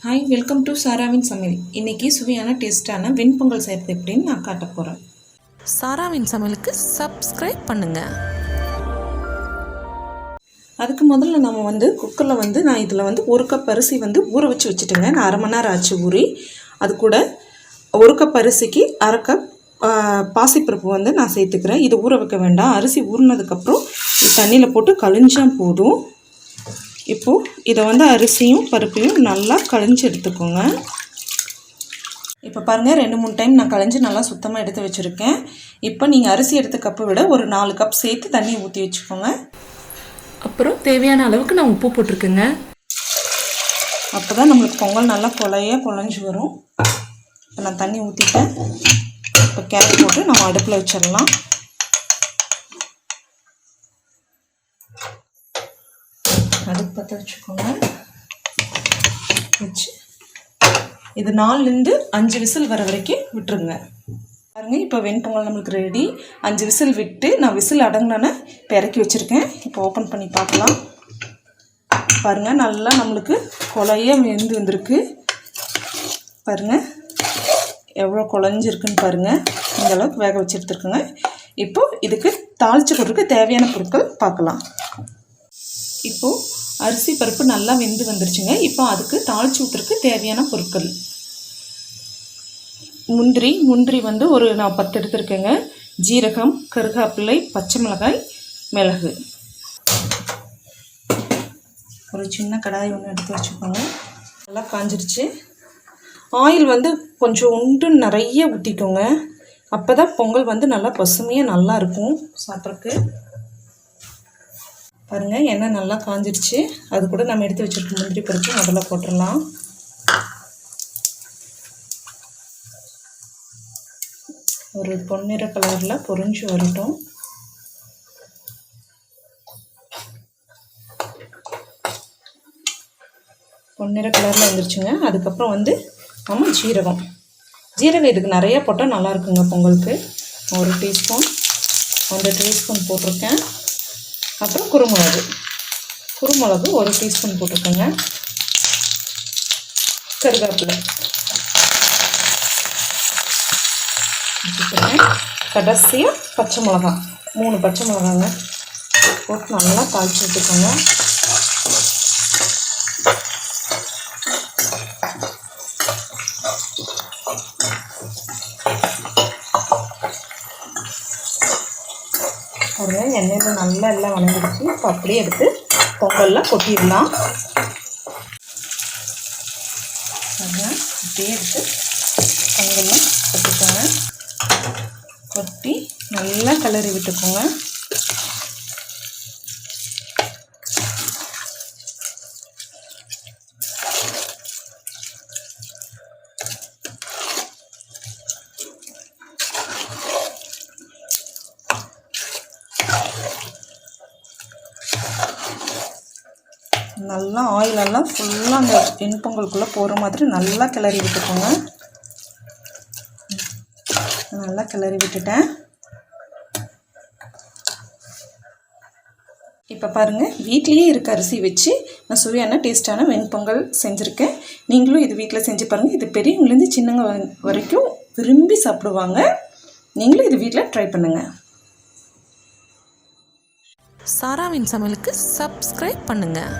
Hi, welcome to சாராவின் சமையல். இன்றைக்கி சுவையான டேஸ்ட்டான வெண்பொங்கல் செய்கிறது எப்படின்னு நான் காட்ட போகிறேன். சாராவின் சமையலுக்கு சப்ஸ்கிரைப் பண்ணுங்கள். அதுக்கு முதல்ல நம்ம குக்கரில் நான் இதில் 1 கப் அரிசி ஊற வச்சு வச்சுட்டேங்க. நான் அரை மணி நேரம் ஆச்சு ஊறி. அது கூட 1 கப் அரிசிக்கு அரை கப் பாசிப்பருப்பு நான் சேர்த்துக்கிறேன். இது ஊற வைக்க வேண்டாம். அரிசி ஊறினதுக்கப்புறம் தண்ணியில் போட்டு கழிஞ்சா போதும். இப்போது இதை அரிசியும் பருப்பையும் நல்லா கழிஞ்சு எடுத்துக்கோங்க. இப்போ பாருங்கள், 2-3 டைம் நான் கழிஞ்சு நல்லா சுத்தமாக எடுத்து வச்சுருக்கேன். இப்போ நீங்கள் அரிசி எடுத்த கப்பை விட ஒரு 4 கப் சேர்த்து தண்ணி ஊற்றி வச்சுக்கோங்க. அப்புறம் தேவையான அளவுக்கு நான் உப்பு போட்டிருக்கேங்க. அப்போ தான் நம்மளுக்கு பொங்கல் நல்லா குழஞ்சி வரும். இப்போ நான் தண்ணி ஊற்றிட்டேன். இப்போ கேரட் போட்டு நம்ம அடுப்பில் வச்சிடலாம். அடுப்பு பற்ற வச்சுக்கோங்க. வச்சு இது 4-5 விசில் வர வரைக்கும் விட்டுருங்க. பாருங்கள், இப்போ வெண்பொங்கல் நம்மளுக்கு ரெடி. 5 விசில் விட்டு நான் விசில் அடங்கினோன்னே இப்போ இறக்கி வச்சுருக்கேன். இப்போ ஓப்பன் பண்ணி பார்க்கலாம். பாருங்கள், நல்லா நம்மளுக்கு வெந்து வந்திருக்கு. பாருங்கள் எவ்வளோ குழஞ்சிருக்குன்னு பாருங்கள். இந்த அளவுக்கு வேக வச்சு எடுத்துருக்குங்க. இப்போது இதுக்கு தாளித்து கொடுக்க தேவையான பொருட்கள் பார்க்கலாம். இப்போது அரிசி பருப்பு நல்லா வெந்து வந்துருச்சுங்க. இப்போ அதுக்கு தாளித்து ஊற்றுறதுக்கு தேவையான பொருட்கள்: முந்திரி ஒரு நான் 10 எடுத்துருக்கேங்க. ஜீரகம், கருகாப்பிள்ளை, பச்சை மிளகாய், மிளகு. ஒரு சின்ன கடாய் ஒன்று எடுத்து வச்சுக்கோங்க. நல்லா காஞ்சிருச்சு. ஆயில் கொஞ்சம் நிறைய ஊற்றிக்கோங்க. அப்போ தான் பொங்கல் நல்லா பசுமையாக நல்லா இருக்கும் சாப்பிட்றதுக்கு. பாருங்கள், எண்ணெய் நல்லா காஞ்சிருச்சு. அது கூட நம்ம எடுத்து வச்சுருக்க முந்திரி பருப்பு முதல்ல போட்டுடலாம். ஒரு பொன்னிற கலரில் பொரிஞ்சு வரட்டும். பொன்னிற கலரில் வந்துருச்சுங்க. அதுக்கப்புறம் நம்ம ஜீரகம் இதுக்கு நிறைய போட்டால் நல்லா இருக்குங்க பொங்கலுக்கு. 1 டீஸ்பூன் 1 டீஸ்பூன் போட்டிருக்கேன். அப்புறம் குருமிளகு 1 டீஸ்பூன் போட்டிருக்கேங்க. கருவேப்பிலை கடைசியாக பச்சை மிளகாய் 3 பச்சை மிளகாங்க போட்டு நல்லா தாளித்து விட்டுக்கோங்க. எண்ணெயில் நல்லா எல்லாம் வணங்கிடுச்சு. இப்போ அப்படியே எடுத்து பொங்கலில் கொட்டிடலாம். அப்படியே எடுத்து பொங்கலில் கொட்டிக்கோங்க. கொட்டி நல்லா கிளறி விட்டுக்கோங்க. நல்லா ஆயிலெல்லாம் ஃபுல்லாக அந்த வெண்பொங்கலுக்குள்ளே போகிற மாதிரி நல்லா கிளறி விட்டுக்கோங்க. நல்லா கிளறி விட்டுட்டேன். இப்போ பாருங்கள், வீட்லேயே இருக்க அரிசி வச்சு நான் சுவையான டேஸ்ட்டான வெண்பொங்கல் செஞ்சுருக்கேன். நீங்களும் இது வீட்டில் செஞ்சு பாருங்கள். இது பெரியவங்கலேருந்து சின்னங்க வரைக்கும் விரும்பி சாப்பிடுவாங்க. நீங்களும் இது வீட்டில் ட்ரை பண்ணுங்கள். சாராவின் சமையலுக்கு சப்ஸ்கிரைப் பண்ணுங்கள்.